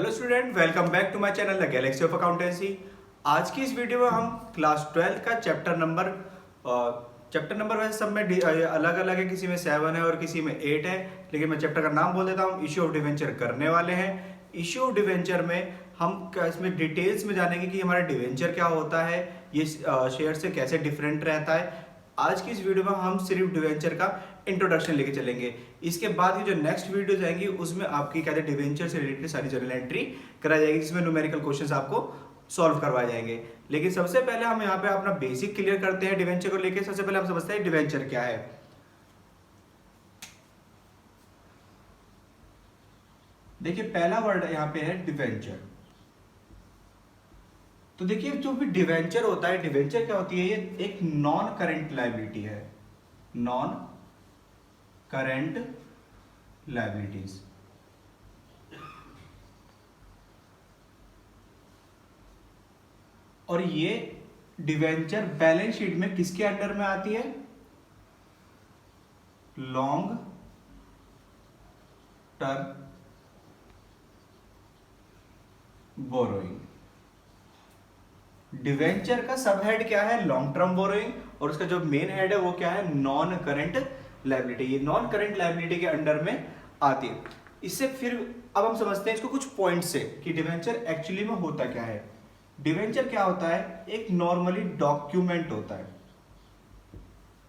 Hello student, welcome back to my channel the galaxy of accountancy. आज की इस video में हम क्लास 12 का चैप्टर नंबर वैसे सब में अलग अलग है, किसी में 7 है और किसी में 8 है, लेकिन मैं चैप्टर का नाम बोल देता हूँ। इश्यू ऑफ डिवेंचर करने वाले हैं। इश्यू ऑफ डिवेंचर में हम इसमें डिटेल्स में जानेंगे कि हमारा डिवेंचर क्या होता है, ये शेयर से कैसे डिफरेंट रहता है। आज की इस वीडियो में हम सिर्फ डिवेंचर का इंट्रोडक्शन लेके चलेंगे। इसके बाद की जो नेक्स्ट वीडियो जाएंगी उसमें आपकी कहते हैं डिवेंचर से रिलेटेड सारी जर्नल एंट्री कराई जाएगी, जिसमें न्यूमेरिकल क्वेश्चंस आपको सॉल्व करवाए जाएंगे। लेकिन सबसे पहले हम यहाँ पे अपना बेसिक क्लियर करते हैं डिवेंचर को लेके। सबसे पहले हम समझते हैं डिवेंचर क्या है। देखिए, पहला वर्ड यहाँ पे है डिवेंचर। तो देखिए, जो भी डिवेंचर होता है, डिवेंचर क्या होती है, ये एक नॉन करेंट लायबिलिटी है। Non current liabilities. और ये डिवेंचर बैलेंस शीट में किसके अंडर में आती है? Long term borrowing. डिवेंचर का सब हेड क्या है? Long term borrowing. और उसका जो मेन हेड है वो क्या है? Non current liability. ये नॉन करेंट लायबिलिटी के अंडर में आती है। इससे फिर अब हम समझते हैं इसको कुछ पॉइंट से कि डिवेंचर एक्चुअली में होता क्या है। डिवेंचर क्या होता है? एक नॉर्मली डॉक्यूमेंट होता है।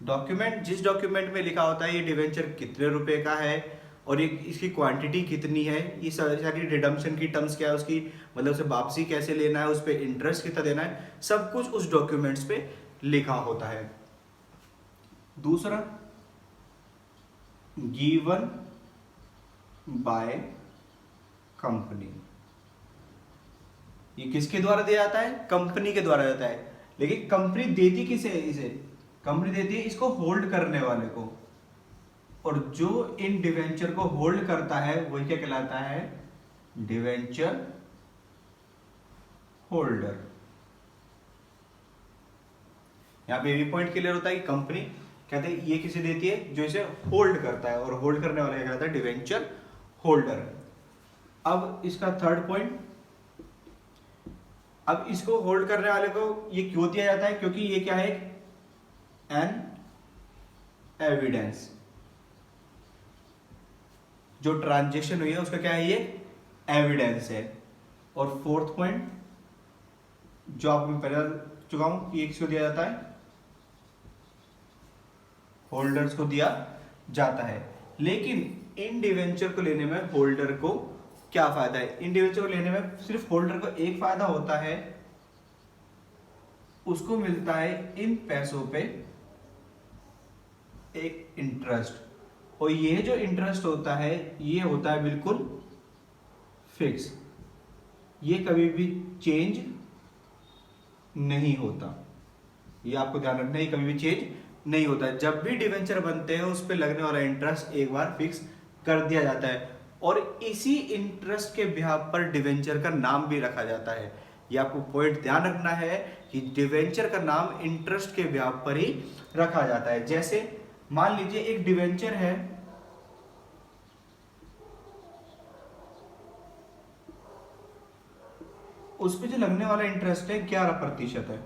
डॉक्यूमेंट, जिस डॉक्यूमेंट में लिखा होता है ये डिवेंचर कितने रुपए का है और ये इसकी क्वांटिटी कितनी है, ये सारी रिडम्पशन की टर्म्स क्या है, उसकी मतलब उसे वापसी कैसे लेना है, उस पर इंटरेस्ट कितना देना है, सब कुछ उस डॉक्यूमेंट्स पे लिखा होता है। दूसरा, गिवन बाय कंपनी। ये किसके द्वारा दिया जाता है? कंपनी के द्वारा जाता है। लेकिन कंपनी देती किसे? इसे कंपनी देती है इसको होल्ड करने वाले को। और जो इन डिवेंचर को होल्ड करता है वही क्या कहलाता है? Debenture holder. यहां पे भी पॉइंट क्लियर होता है कि कंपनी कहते हैं ये किसे देती है? जो इसे होल्ड करता है, और होल्ड करने वाला क्या कहलाता है? Debenture holder. अब इसका थर्ड पॉइंट, अब इसको होल्ड करने वाले को ये क्यों दिया जाता है? क्योंकि ये क्या है? An evidence. जो ट्रांजेक्शन हुई है उसका क्या है? ये एविडेंस है। और फोर्थ पॉइंट जो आपको मैं पहले बता चुका हूं कि किसको दिया जाता है? होल्डर्स को दिया जाता है। लेकिन इन डिवेंचर को लेने में होल्डर को क्या फायदा है? इन डिवेंचर को लेने में सिर्फ होल्डर को एक फायदा होता है, उसको मिलता है इन पैसों पे एक इंटरेस्ट। और ये जो इंटरेस्ट होता है ये होता है बिल्कुल फिक्स, ये कभी भी चेंज नहीं होता। ये आपको ध्यान रखना है, ये कभी भी चेंज नहीं होता। जब भी डिवेंचर बनते हैं उस पर लगने वाला इंटरेस्ट एक बार फिक्स कर दिया जाता है, और इसी इंटरेस्ट के बिहाफ पर डिवेंचर का नाम भी रखा जाता है। ये आपको पॉइंट ध्यान रखना है कि डिवेंचर का नाम इंटरेस्ट के बिहाफ पर ही रखा जाता है। जैसे मान लीजिए एक डिवेंचर है, उस पर जो लगने वाला इंटरेस्ट है 11% है,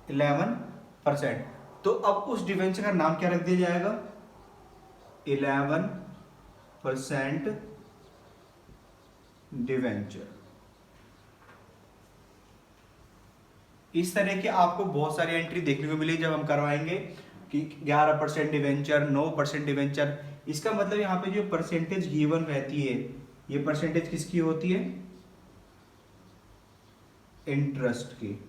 11%। तो अब उस डिवेंचर का नाम क्या रख दिया जाएगा? 11% डिवेंचर। इस तरह के आपको बहुत सारी एंट्री देखने को मिली जब हम करवाएंगे कि 11% डिवेंचर, 9% डिवेंचर। इसका मतलब यहाँ पे जो परसेंटेज गिवन रहती है, ये परसेंटेज किसकी होती है? इंटरेस्ट की।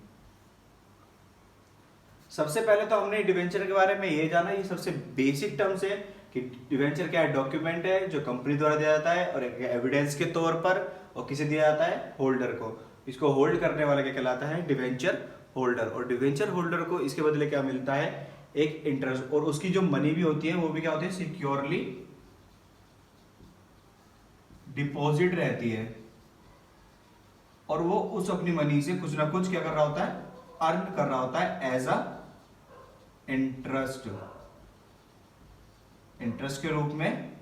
सबसे पहले तो हमने डिवेंचर के बारे में ये जाना, ये सबसे बेसिक टर्म्स है कि डिवेंचर क्या है? डॉक्यूमेंट है जो कंपनी द्वारा दिया जाता है और एक एविडेंस के तौर पर, और किसे दिया जाता है? होल्डर को। इसको होल्ड करने वाला क्या कहलाता है? Debenture holder. और डिवेंचर होल्डर को इसके बदले क्या मिलता है? एक इंटरेस्ट। और उसकी जो मनी भी होती है वो भी क्या होती है? सिक्योरली डिपॉजिट रहती है, और वो उस अपनी मनी से कुछ ना कुछ क्या कर रहा होता है? अर्न कर रहा होता है एज अ इंटरेस्ट के रूप में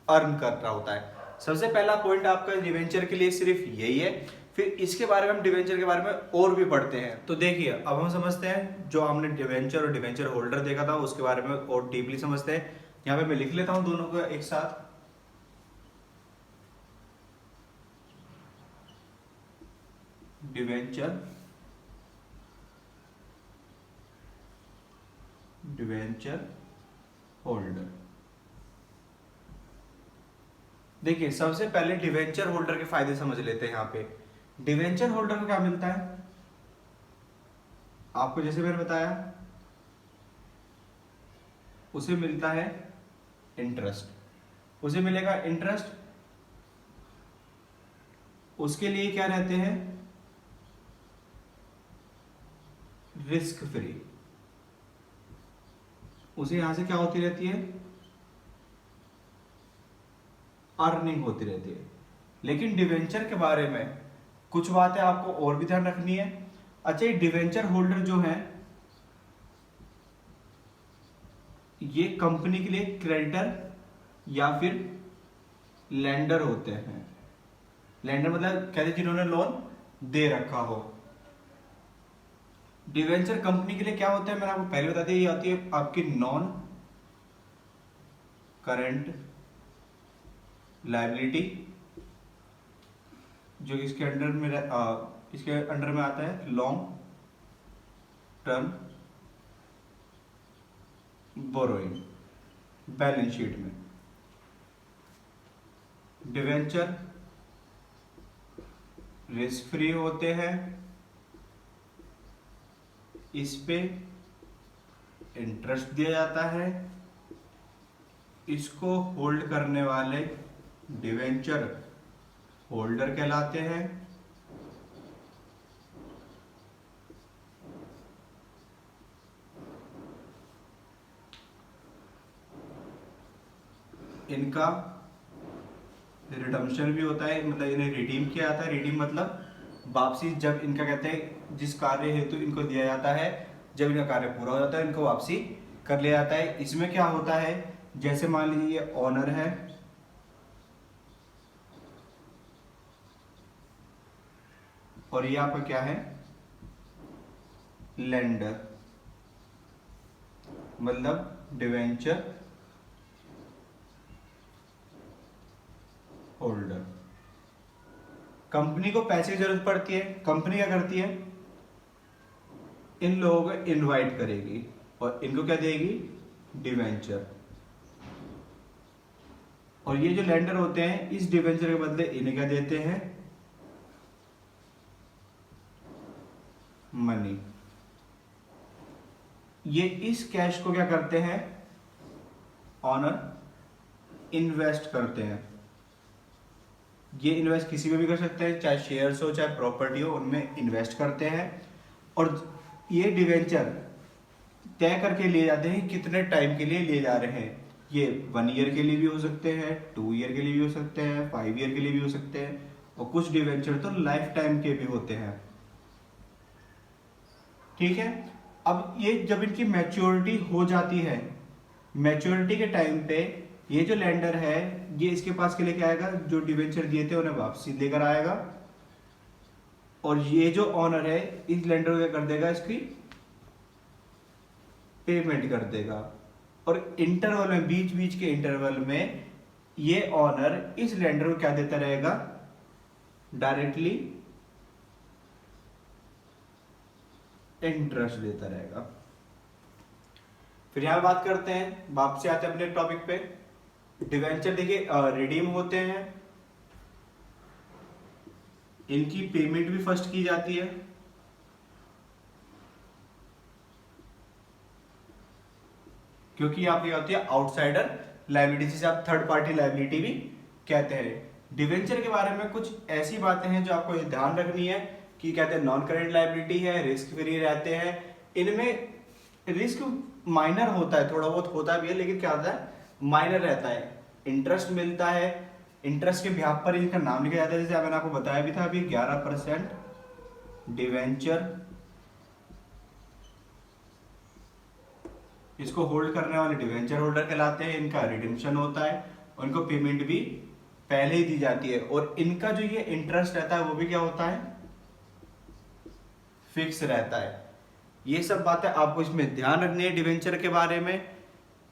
अर्न कर रहा होता है। सबसे पहला पॉइंट आपका डिवेंचर के लिए सिर्फ यही है। फिर इसके बारे में हम डिवेंचर के बारे में और भी पढ़ते हैं। तो देखिए अब हम समझते हैं जो हमने डिवेंचर और डिवेंचर होल्डर देखा था उसके बारे में और डीपली समझते हैं। यहाँ पे मैं लिख लेता हूं दोनों को एक साथ। Debenture, debenture holder. देखिए सबसे पहले डिवेंचर होल्डर के फायदे समझ लेते हैं। यहाँ पे डिवेंचर होल्डर को क्या मिलता है आपको, जैसे मैंने बताया उसे मिलता है इंटरेस्ट, उसे मिलेगा इंटरेस्ट। उसके लिए क्या रहते हैं, रिस्क फ्री। उसे यहां से क्या होती रहती है, अर्निंग होती रहती है। लेकिन डिवेंचर के बारे में कुछ बातें आपको और भी ध्यान रखनी है। अच्छा ये डिवेंचर होल्डर जो है ये कंपनी के लिए क्रेडिटर या फिर लेंडर होते हैं। लेंडर मतलब कहते जिन्होंने लोन दे रखा हो। डिवेंचर कंपनी के लिए क्या होता है मैंने आपको पहले बता दिया, ये आती है आपकी नॉन करंट लायबिलिटी, जो इसके अंडर में आता है long term borrowing balance sheet में। डिवेंचर रिस्क फ्री होते हैं, इस पे इंटरेस्ट दिया जाता है, इसको होल्ड करने वाले डिवेंचर होल्डर कहलाते हैं। इनका रिडम्पशन भी होता है, मतलब इन्हें रिडीम किया जाता है। रिडीम मतलब वापसी, जब इनका कहते हैं जिस कार्य हेतु इनको दिया जाता है, जब इनका कार्य पूरा हो जाता है इनको वापसी कर लिया जाता है। इसमें क्या होता है, जैसे मान लीजिए ये ऑनर है और ये आपका क्या है, लेंडर, मतलब डिवेंचर होल्डर। कंपनी को पैसे की जरूरत पड़ती है, कंपनी क्या करती है, इन लोगों को इनवाइट करेगी और इनको क्या देगी, डिवेंचर। और ये जो लेंडर होते हैं इस डिवेंचर के बदले इन्हें क्या देते हैं, मनी। ये इस कैश को क्या करते हैं, ऑनर इन्वेस्ट करते हैं। ये इन्वेस्ट किसी में भी कर सकते हैं, चाहे शेयर्स हो चाहे प्रॉपर्टी हो, उनमें इन्वेस्ट करते हैं। और ये डिवेंचर तय करके लिए जाते हैं कितने टाइम के लिए लिए जा रहे हैं। ये 1 ईयर के लिए भी हो सकते हैं, 2 ईयर के लिए भी हो सकते हैं, 5 ईयर के लिए भी हो सकते हैं, और कुछ डिवेंचर तो लाइफ टाइम के भी होते हैं। ठीक है, अब ये जब इनकी मैच्योरिटी हो जाती है, मैच्योरिटी के टाइम पे ये जो लेंडर है ये इसके पास के लेके आएगा, जो डिवेंचर दिए थे उन्हें वापसी लेकर आएगा। और ये जो ऑनर है इस लेंडर को क्या कर देगा, इसकी पेमेंट कर देगा। और इंटरवल में, बीच बीच के इंटरवल में ये ऑनर इस लेंडर को क्या देता रहेगा, डायरेक्टली इंटरेस्ट देता रहेगा। फिर यहां बात करते हैं, वापस आते हैं अपने टॉपिक पे। डिवेंचर देखिए रिडीम होते हैं, इनकी पेमेंट भी फर्स्ट की जाती है। क्योंकि आप क्या होती है, आउटसाइडर लायबिलिटी, जिसे आप थर्ड पार्टी लायबिलिटी भी कहते हैं। डिवेंचर के बारे में कुछ ऐसी बातें हैं जो आपको ध्यान रखनी है कि कहते हैं नॉन करेंट लायबिलिटी है, रिस्क फ्री रहते हैं। इनमें रिस्क माइनर होता है, थोड़ा बहुत होता भी है, लेकिन क्या होता है, माइनर रहता है। इंटरेस्ट मिलता है, इंटरेस्ट के ब्याज पर इनका नाम लिखा जाता है। जैसे मैंने आपको बताया भी था अभी 11% डिवेंचर, इसको होल्ड करने वाले डिवेंचर होल्डर कहलाते हैं। इनका रिडेम्पशन होता है, उनको पेमेंट भी पहले ही दी जाती है, और इनका जो ये इंटरेस्ट रहता है वो भी क्या होता है, फिक्स रहता है। ये सब बातें आपको इसमें ध्यान रखनी है डिवेंचर के बारे में।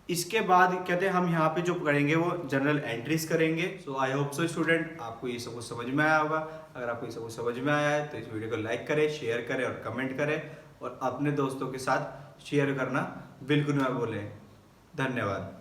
इसके बाद कहते हैं हम यहाँ पे जो करेंगे वो जनरल एंट्रीज करेंगे। सो आई होप सो स्टूडेंट आपको ये सब कुछ समझ में आया होगा। अगर आपको ये सब कुछ समझ में आया है तो इस वीडियो को लाइक करें, शेयर करें और कमेंट करें, और अपने दोस्तों के साथ शेयर करना बिल्कुल ना भूलें। धन्यवाद।